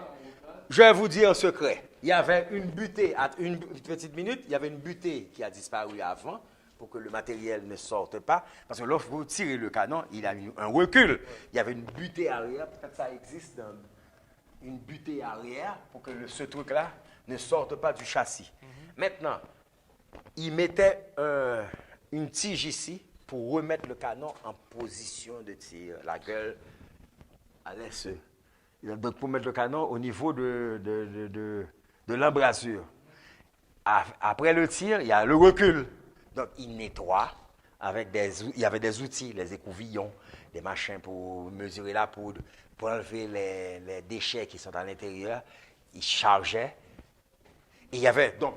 Je vais vous dire un secret. Il y avait une butée, à une petite minute, il y avait une butée qui a disparu avant pour que le matériel ne sorte pas. Parce que lorsque vous tirez le canon, il a un recul. Il y avait une butée arrière, peut-être ça existe, une butée arrière pour que ce truc-là ne sorte pas du châssis. Maintenant, il mettait une tige ici pour remettre le canon en position de tir. La gueule allait se... Donc, pour mettre le canon au niveau de l'embrasure. Après le tir, il y a le recul. Donc, il nettoie avec il y avait des outils, les écouvillons, des machins pour mesurer la poudre, pour enlever les déchets qui sont à l'intérieur. Il chargeait. Et il y avait donc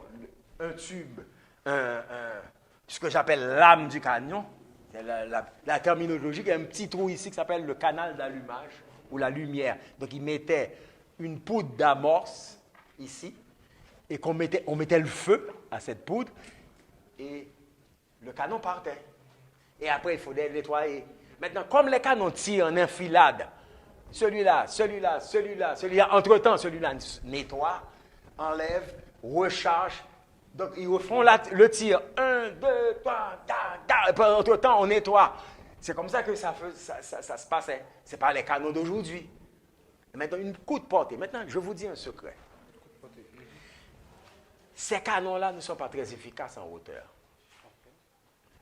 un tube, ce que j'appelle l'âme du canon. C'est la terminologie, il y a un petit trou ici qui s'appelle le canal d'allumage ou la lumière. Donc, il mettait une poudre d'amorce ici et on mettait le feu à cette poudre et le canon partait. Et après, il fallait le nettoyer. Maintenant, comme les canons tirent en enfilade, celui-là, entre-temps, celui-là nettoie, enlève, recharge. Donc, ils refont le tir. 1, 2, 3, et puis, entre-temps, on nettoie. C'est comme ça que ça se passait. Ce n'est pas les canons d'aujourd'hui. Maintenant, une coup de portée. Maintenant, je vous dis un secret. Ces canons-là ne sont pas très efficaces en hauteur.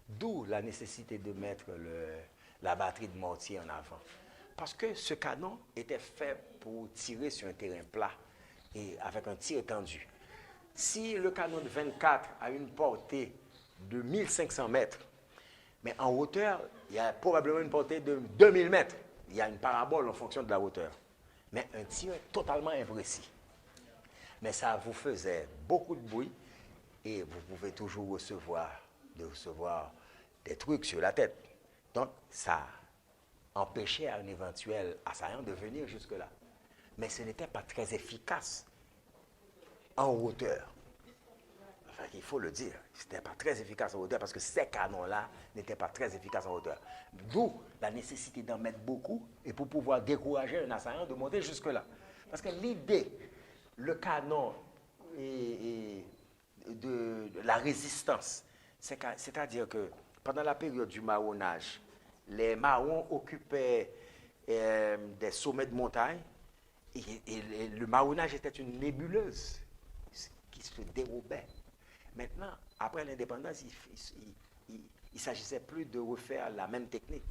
D'où la nécessité de mettre la batterie de mortier en avant. Parce que ce canon était fait pour tirer sur un terrain plat et avec un tir tendu. Si le canon de 24 a une portée de 1500 mètres, mais en hauteur, il y a probablement une portée de 2000 mètres. Il y a une parabole en fonction de la hauteur. Mais un tir totalement imprécis. Mais ça vous faisait beaucoup de bruit et vous pouvez toujours recevoir des trucs sur la tête. Donc, ça empêchait un éventuel assaillant de venir jusque-là. Mais ce n'était pas très efficace en hauteur. Enfin, il faut le dire, ce n'était pas très efficace en hauteur parce que ces canons-là n'étaient pas très efficaces en hauteur. D'où la nécessité d'en mettre beaucoup et pour pouvoir décourager un assaillant de monter jusque-là. Parce que l'idée, le canon et de la résistance, c'est-à-dire que pendant la période du marronnage, les marrons occupaient des sommets de montagne et le marronnage était une nébuleuse qui se dérobait. Maintenant, après l'indépendance, il ne s'agissait plus de refaire la même technique,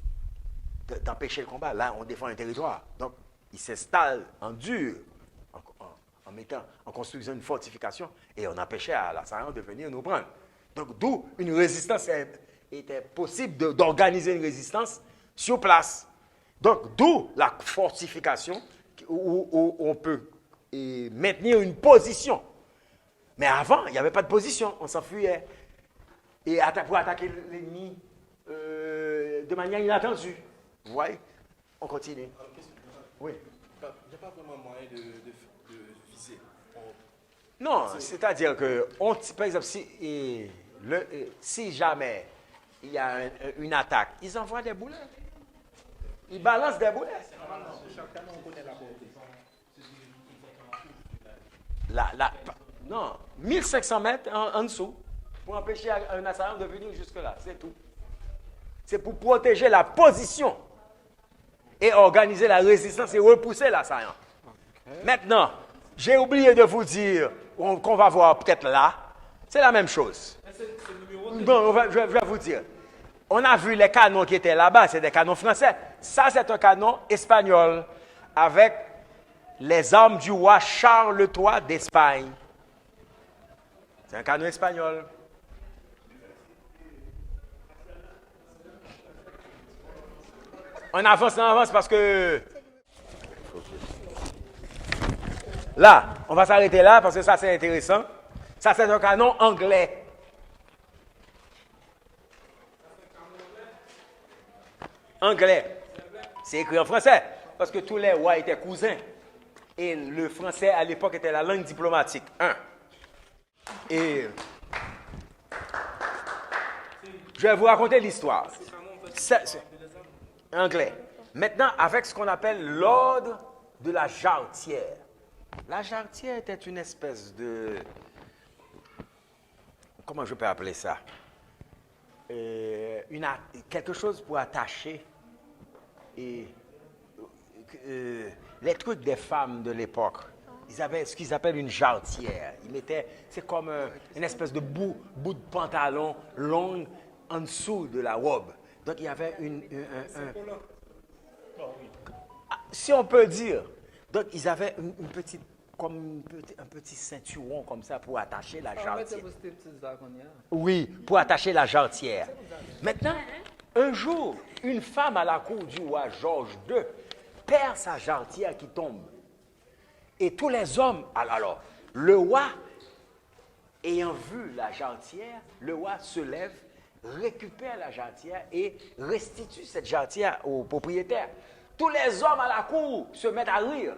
d'empêcher le combat. Là, on défend un territoire. Donc, il s'installe en dur, en construisant une fortification, et on empêchait à l'assaillant de venir nous prendre. Donc, d'où une résistance était possible d'organiser une résistance sur place. Donc, d'où la fortification où on peut maintenir une position. Mais avant, il n'y avait pas de position, on s'enfuyait. Et pour attaquer l'ennemi de manière inattendue. Vous voyez? On continue. Oui. Il n'y a pas vraiment moyen de viser. Non, c'est-à-dire que, par exemple, si jamais il y a une attaque, ils envoient des boulets. Ils balancent des boulets. Non, 1500 mètres en dessous pour empêcher un assaillant de venir jusque-là, c'est tout. C'est pour protéger la position et organiser la résistance et repousser l'assaillant. Maintenant, j'ai oublié de vous dire qu'on va voir peut-être là, c'est la même chose. Bon, je vais vous dire. On a vu les canons qui étaient là-bas, c'est des canons français. Ça, c'est un canon espagnol avec les armes du roi Charles III d'Espagne. C'est un canon espagnol. On avance parce que... Là, on va s'arrêter là parce que ça, c'est intéressant. Ça, c'est un canon anglais. Anglais. C'est écrit en français parce que tous les rois étaient cousins. Et le français, à l'époque, était la langue diplomatique. Et je vais vous raconter l'histoire. C'est anglais. Maintenant, avec ce qu'on appelle l'ordre de la jarretière. La jarretière était une espèce de... Comment je peux appeler ça? Quelque chose pour attacher les trucs des femmes de l'époque. Ils avaient ce qu'ils appellent une jarretière. C'est comme une espèce de bout de pantalon long en dessous de la robe. Donc il y avait si on peut dire. Donc ils avaient un petit ceinturon comme ça pour attacher la jarretière. Oui, pour attacher la jarretière. Maintenant, un jour, une femme à la cour du roi Georges II perd sa jarretière qui tombe. Et tous les hommes, alors, le roi, ayant vu la jarretière, le roi se lève, récupère la jarretière et restitue cette jarretière au propriétaire. Tous les hommes à la cour se mettent à rire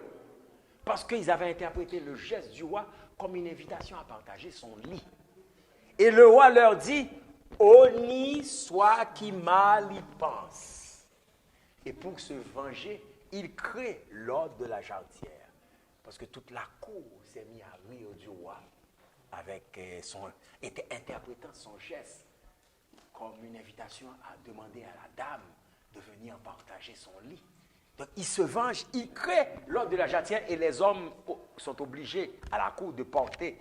parce qu'ils avaient interprété le geste du roi comme une invitation à partager son lit. Et le roi leur dit, « Honni soit qui mal y pense. » Et pour se venger, il crée l'ordre de la jarretière. Parce que toute la cour s'est mise à rire du roi interprétant son geste comme une invitation à demander à la dame de venir partager son lit. Donc, il se venge, il crée l'ordre de la jarretière et les hommes sont obligés à la cour de porter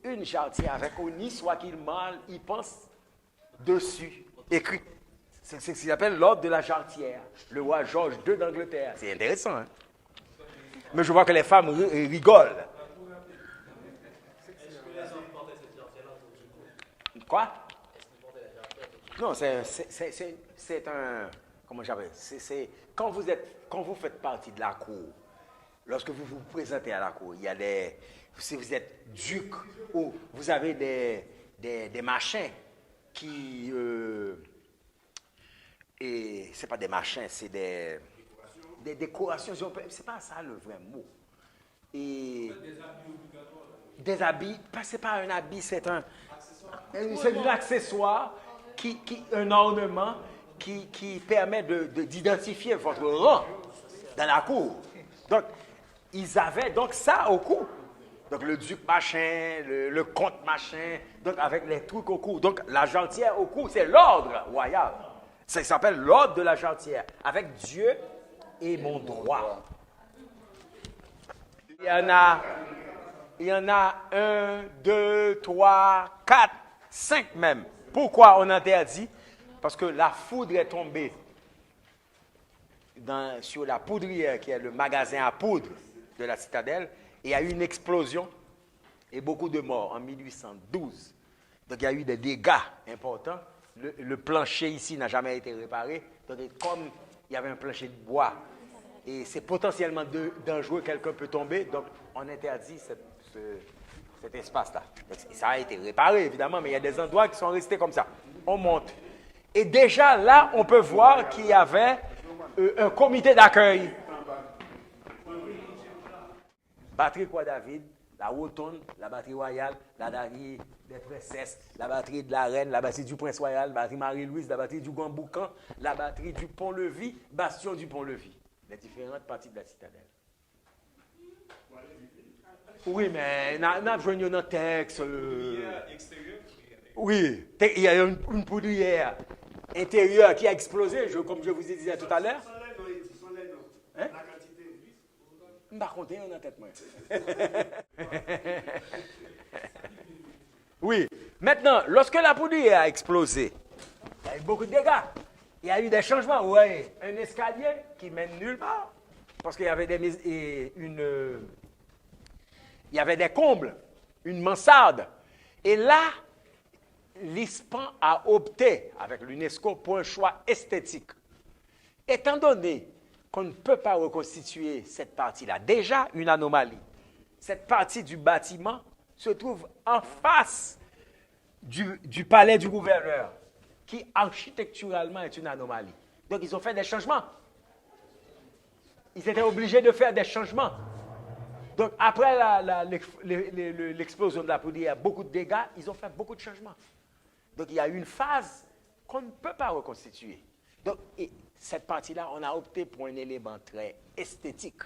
une jarretière avec honni, soit qu'il mal y pense dessus, écrit. C'est ce qu'il appelle l'ordre de la jarretière. Le roi Georges II d'Angleterre. C'est intéressant, hein? Mais je vois que les femmes rigolent. Quoi? Non, c'est un... Comment j'appelle? C'est quand vous faites partie de la cour, lorsque vous vous présentez à la cour, il y a si vous êtes duc ou vous avez des machins qui... et c'est pas des machins, c'est des décorations. C'est pas ça le vrai mot. Et des habits, c'est pas un habit, c'est un accessoire, un ornement qui permet d'identifier votre rang dans la cour. Donc, ils avaient donc ça au cou. Donc, le duc machin, le comte machin, donc avec les trucs au cou. Donc, la jarretière au cou, c'est l'ordre royal. Ça s'appelle l'ordre de la jarretière, avec Dieu et mon droit. Il y en a 1, 2, 3, 4, 5 même. Pourquoi on interdit? Parce que la foudre est tombée sur la poudrière, qui est le magasin à poudre de la citadelle, et il y a eu une explosion et beaucoup de morts en 1812. Donc il y a eu des dégâts importants. Le plancher ici n'a jamais été réparé. Donc comme il y avait un plancher de bois, et c'est potentiellement dangereux, quelqu'un peut tomber, donc on interdit cet espace-là. Ça a été réparé, évidemment, mais il y a des endroits qui sont restés comme ça. On monte. Et déjà, là, on peut voir qu'il y avait un comité d'accueil. Patrick Roy David, la Rotonde, la batterie royale, la batterie des princesses, la batterie de la reine, la batterie du prince royal, la batterie Marie-Louise, la batterie du Gamboucan, la batterie du Pont-Levis, bastion du Pont-Levis. Les différentes parties de la citadelle. Oui, mais n'a besoin d'un texte. Oui, il y a une poudrière intérieure qui a explosé, comme je vous ai dit tout à l'heure. Hein? Par contre, on a tête moi. Oui. Maintenant, lorsque la poudrière a explosé, il y a eu beaucoup de dégâts. Il y a eu des changements. Oui, un escalier qui mène nulle part. Parce qu'il y avait il y avait des combles, une mansarde. Et là, l'ISPAN a opté avec l'UNESCO pour un choix esthétique. Étant donné qu'on ne peut pas reconstituer cette partie-là, déjà une anomalie. Cette partie du bâtiment se trouve en face du palais du gouverneur, qui architecturalement est une anomalie. Donc ils ont fait des changements. Ils étaient obligés de faire des changements. Donc après l'explosion de la poudrière, beaucoup de dégâts, ils ont fait beaucoup de changements. Donc il y a une phase qu'on ne peut pas reconstituer. Donc cette partie-là, on a opté pour un élément très esthétique.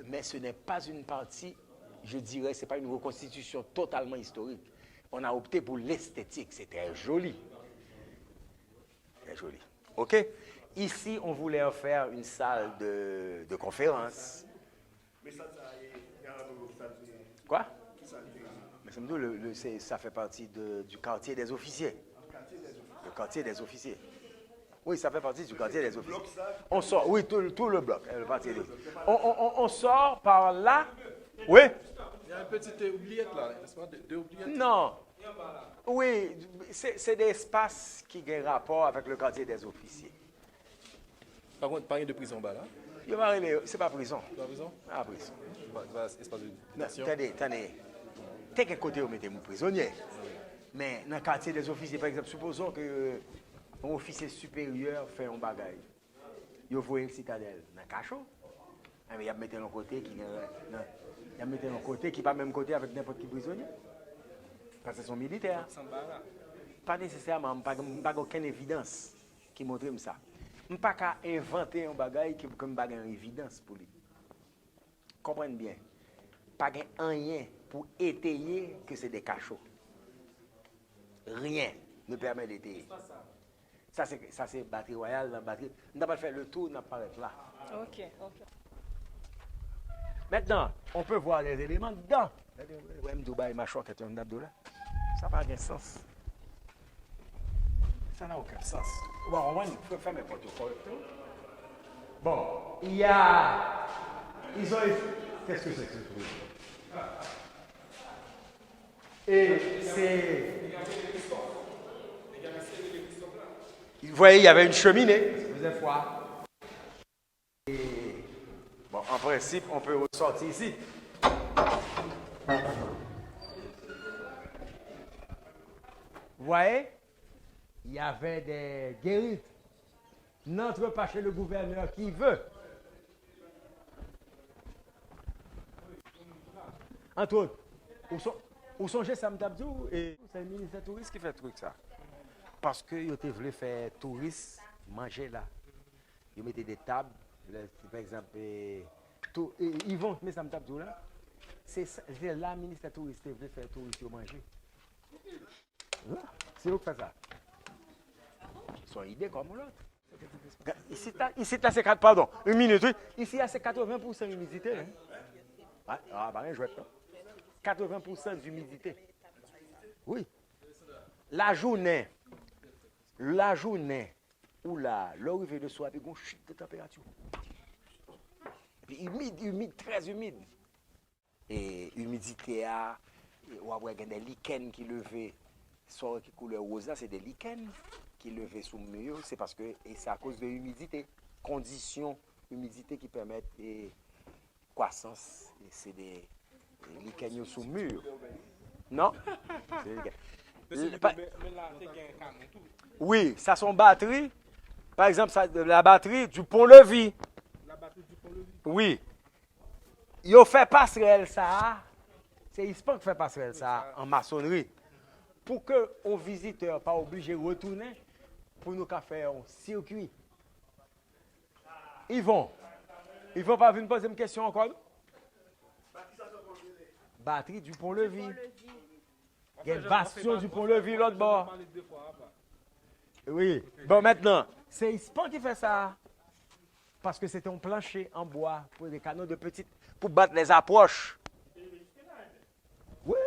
Mais ce n'est pas une partie, je dirais, ce n'est pas une reconstitution totalement historique. On a opté pour l'esthétique, c'est très joli. Très joli. OK? Ici, on voulait en faire une salle de conférence. Mais ça, Quoi? Mais ça fait partie du quartier des officiers. Le quartier des officiers. Oui, ça fait partie du quartier des officiers. On sort, oui, tout le bloc. Le quartier des... on sort par là. Oui? Il y a une petite oubliette là, n'est-ce pas? Deux oubliettes. Non. Oui, c'est des espaces qui ont rapport avec le quartier des officiers. Par contre, pas de prison là. C'est pas prison. Pas prison? Ah, prison. Espace de détention. Attendez. T'es quel côté vous mettez mon prisonnier? Mais dans le quartier des officiers, par exemple, supposons que un officier supérieur fait un bagage. Il faut une citadelle dans le cachot. Mais il a mis un côté qui n'est pas même côté avec n'importe qui prisonnier. Parce que c'est son militaire. Pas nécessairement, pas aucune évidence qui montre ça. Je ne peux pas inventer un bagage qui est comme une évidence pour lui. Comprenez bien. Pas rien pour étayer que c'est des cachots. Rien ne permet d'étayer. Ça, c'est batterie royale, la batterie. On n'a pas fait le tour, on n'a pas fait là. Ok. Maintenant, on peut voir les éléments dedans. Ça n'a pas de sens. Ça n'a aucun sens. Bon, on peut faire mes protocoles. Bon, il y a... Ils ont... Qu'est-ce que c'est que ce truc? Et c'est... Vous voyez, il y avait une cheminée. Ça faisait froid. Et... Bon, en principe, on peut ressortir ici. Vous voyez, il y avait des guérites. N'entre pas chez le gouverneur qui veut. Entre autres, où songez Sam Tabdou et c'est le ministère touriste qui fait le truc ça. Parce que ils voulaient faire touristes manger là. Ils mettaient des tables, par exemple, ils vont mettre Sam Tabdou là. C'est là le ministère touriste qui voulait faire touristes manger. C'est eux qui font ça. Ils sont idées comme l'autre. Ici, c'est 4, pardon, une minute, oui. Ici, c'est 80% d'humidité. Hein? Ouais, bah, je vais être 80% d'humidité. Oui. La journée, où l'arrivée de soir, il y a une chute de température. Puis humide, très humide. Et humidité, il y a des lichens qui levent. Soit qui couleur rose, c'est des lichens qui levent sous le mur, c'est parce que c'est à cause de l'humidité, conditions humidité qui permettent des croissance, c'est des lichens sous le mur. Non? Oui, ça sont batteries. Par exemple, la batterie du Pont-Levis. La batterie du Pont-Levis? Oui. Yo fait passerelle ça. C'est Hispan qui fait passerelle ça en maçonnerie. Pour que un visiteur pas obligé de retourner pour nous faire un circuit. Ils vont pas venir poser une question encore? Batterie du pont-levis. Il y a une bastion du pont-levis l'autre bord. Oui. Bon, maintenant, c'est Hispan qui fait ça. Parce que c'était un plancher en bois pour des canaux de petites, pour battre les approches. Oui.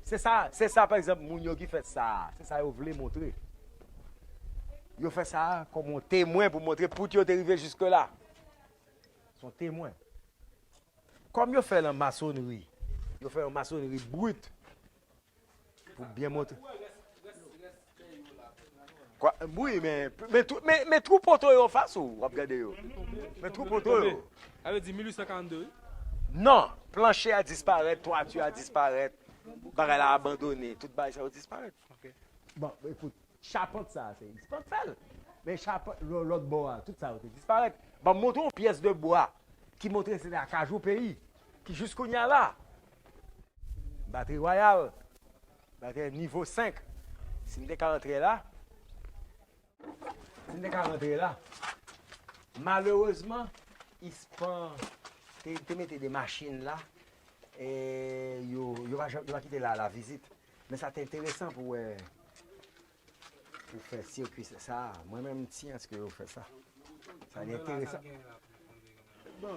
C'est ça, par exemple, Mounio qui fait ça. C'est ça, vous voulez montrer. Ils fait ça comme un témoin pour montrer pour qu'ils sont arrivés jusque-là. Ils sont témoins. Comme ils fait la maçonnerie, ils fait une maçonnerie brute pour bien montrer. Quoi? Oui, mais tout poteau en face ou regardez. Mais tout poteau. Elle dit 1842. Non, plancher a disparu, toiture a disparu, barrel a abandonné, tout barrel ça a disparu. Ok. Bon, écoute, charpente ça, c'est pas fait. Mais charpente, l'autre bois, tout ça a disparu. Bon, montrons une pièce de bois qui montrait que c'était à Cajou pays, qui jusqu'au n'y a là. Batterie royale, batterie niveau 5. Si nous devons rentrer là, malheureusement, ils se prennent, ils mettent des machines là, et ils vont quitter la visite. Mais ça c'est intéressant pour faire circuit, c'est ça. Moi-même, tiens, est-ce que vous faites ça? Ça est intéressant. Bon,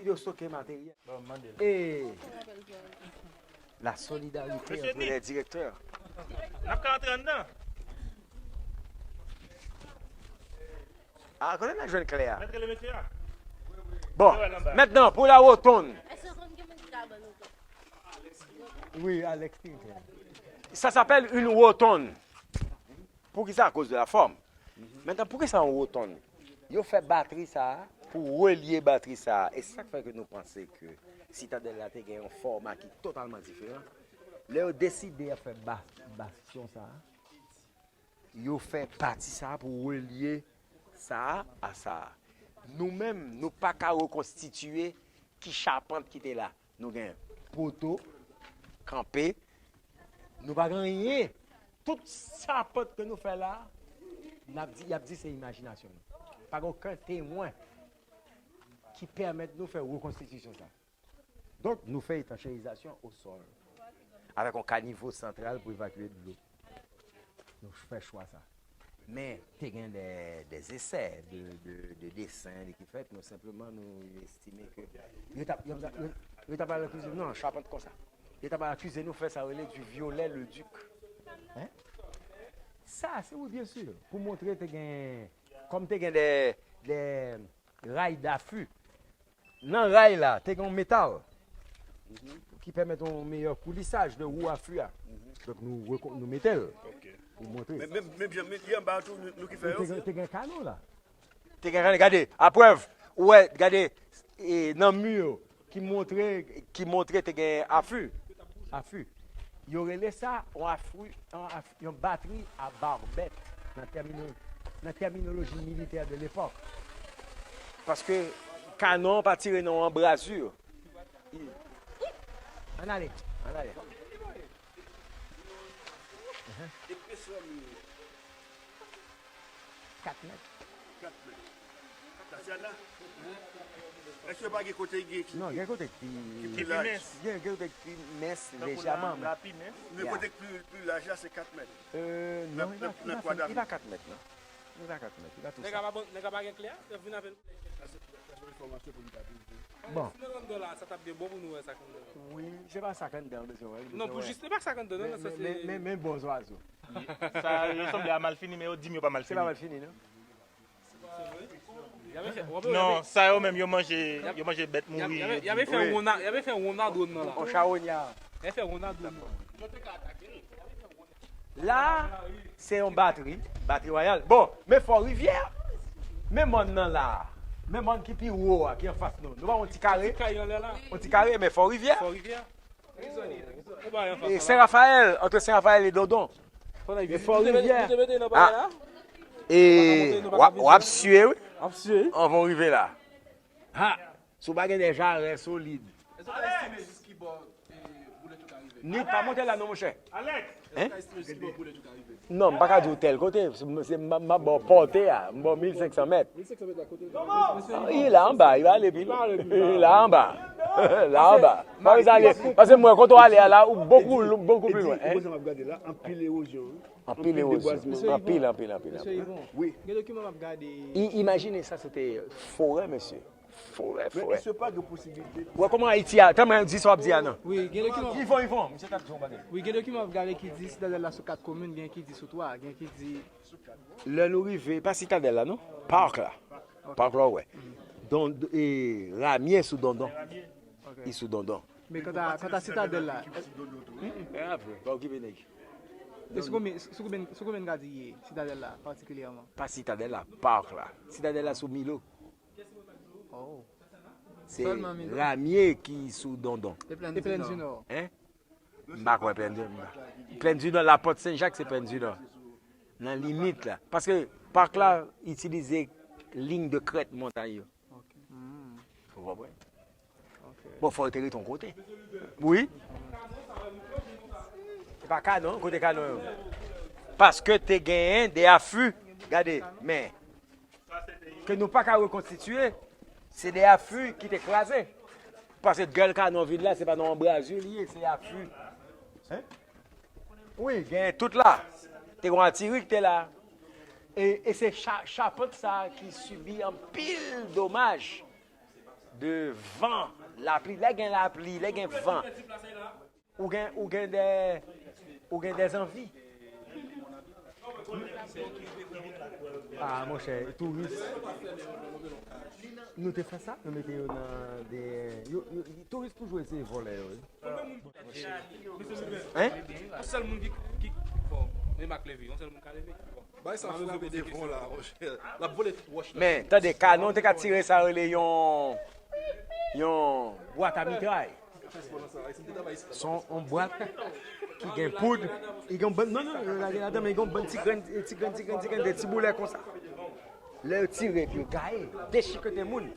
ils stocké matériel. Et la solidarité entre les directeurs. On a qu'à entrer dedans. Ah, connais la jeune Claire. Mettre les messieurs là. Bon, maintenant, pour la rotonde. Oui, à l'extérieur. Ça s'appelle une rotonde. Pour qui ça? À cause de la forme. Maintenant, pour qui ça en rotonde? Ils ont fait batterie ça pour relier batterie ça. Et c'est ça qui fait que nous pensons que Citadelle a un format qui est totalement différent. Là, ils ont décidé de faire bastion ça. Ils ont fait partie ça pour relier ça à ça. Nous-mêmes, nous pas qu'à reconstituer qui charpente qui était là. Nous avons poteau, campé, nous pas rien. Toute charpente que nous faisons là, il a dit c'est imagination. Pas aucun témoin qui permet de nous faire reconstitution ça. Donc, nous faisons étanchéisation au sol. Avec un caniveau central pour évacuer de l'eau. Nous faisons choix ça. Mais tu as des essais de dessins qui fait, nous simplement nous estimons que. Il t'a pas accusé, non, charpente comme ça. Il t'a pas accusé, nous faire ça relais du violet le duc. Hein? Ça, c'est oui, bien sûr. Pour montrer que comme tu as des rails d'affût. Dans le rail là, tu as un métal qui permet un meilleur coulissage de roue à flux. Donc nous mettons. Pour montrer. Mais bien, il y a un bateau nous qui fait. Tu as un canot là. Tu as un regardez, à preuve, ouais, regardez, dans le mur qui montrait tu as un affût. Il y aurait laissé ça une batterie à barbette dans la terminologie militaire de l'époque. Parce que canon pas tiré dans embrasure. On allait. 4 mètres. Est-ce que pas de côté qui. Non, il y a un côté qui mince légèrement. Le côté plus large, c'est 4 mètres. Non, il va 4 mètres. Non. Il va 4 mètres. Il va tout ça. Les gars, pas clair. Bon. Ça tape de bon pour nous, ça. Oui, c'est pas ça qu'on donne. Non, pour juste, c'est pas ça qu'on donne. Même bons oiseaux. Ça ressemble à mal fini, mais on dit mieux pas mal C'est fini. pas mal fini, non? Non, ça eux même, ils mangent bête mourir. Il avait fait un Ronaldo là. On charognard. Il avait fait un Ronaldo. Là, c'est une batterie royale. Bon, mais Fort-Rivière, même maintenant là, même monde qui est haut, qui est en face nous. Nous avons un petit carré, mais Fort-Rivière. Et Saint-Raphaël, entre Saint-Raphaël et Dodon. Et Fort-Rivière. Et on va suer, on va arriver là. Ah, Sou bagen des jarrets solides. Est-ce que tu as estimé jusqu'à bon boulet tout arrivé? Ni pas monter là non mon cher. Alex! Est-ce que tu as estimé jusqu'à bon boulet tout arrivé? Non, je ne peux pas dire tel côté. C'est ma bonne portée, bon 1500 mètres. 1500 mètres à côté. Il est là en bas, il va aller vite. Il est là en bas. Là en bas. Parce que moi, quand on allait là, beaucoup plus loin. Moi, ça m'a regardé là, en pile érosion. En pile érosion. En pile. Monsieur Yvon, Oui. quel document m'a regardé? Imaginez ça, c'était forêt, monsieur. Forêt. Mais est-ce pas de possibilité? Ouais, comment Haïti a? T'as dit ça, non? Oui, quel document? Ils font. Monsieur Tapson, Oui, quel document m'a regardé qui dit citadelle là sur 4 communes, bien qui dit sur 3, bien qui dit. le nous arrivé, pas citadelle là, non? Parc là. Parc là, ouais. Et Ramier sous Dondon. Il sous Dondon. Mais quand à citadelle là, Pas occupé nèg. est-ce que combien de gardien citadelle là particulièrement? Pas citadelle là, parc là. Citadelle là sous Milo. Oh. C'est Seulement Milo. Ramier qui sous Dondon. Et plein du Nord. Hein? Bah quoi, plein du Nord. Plein du Nord, la porte Saint-Jacques, c'est plein du Nord. Dans la limite là. Parce que parc là, utilisait ligne de crête montagne. Vous comprenez? Bon, faut retirer ton côté. Oui? C'est pas canon, côté canon. Parce que tu as gagné des affûts. Regardez, mais que nous pas qu'à reconstituer, c'est des affûts qui t'écrasent. Parce que gueule canon vide là, c'est pas dans un brasier, c'est affûts. Hein? Oui, gagne tout là. Tu es tiré que tu es là. Et c'est chapeau ça qui subit un pile dommages de vent. La pluie, la pluie, les vent. Ou gain des envies. Ah, mon cher, touristes. Nous te fait ça, nous mettons dans des. Touristes toujours essayer de voler. Hein? Un seul monde qui. Bon, mais Mac Lévy, un seul monde qui a levé. Bah, ça frappe des fonds là, la boulette wash là. Mais, t'as des canons, t'as qu'à tirer ça, yon boîte à mitraille. Son en boîte qui gagne poudre. Ils ont bon, non, attends, mais ils ont bon petit grain, des petits boulets comme ça. Le tirer, puis gagne, déchiquer des mounes.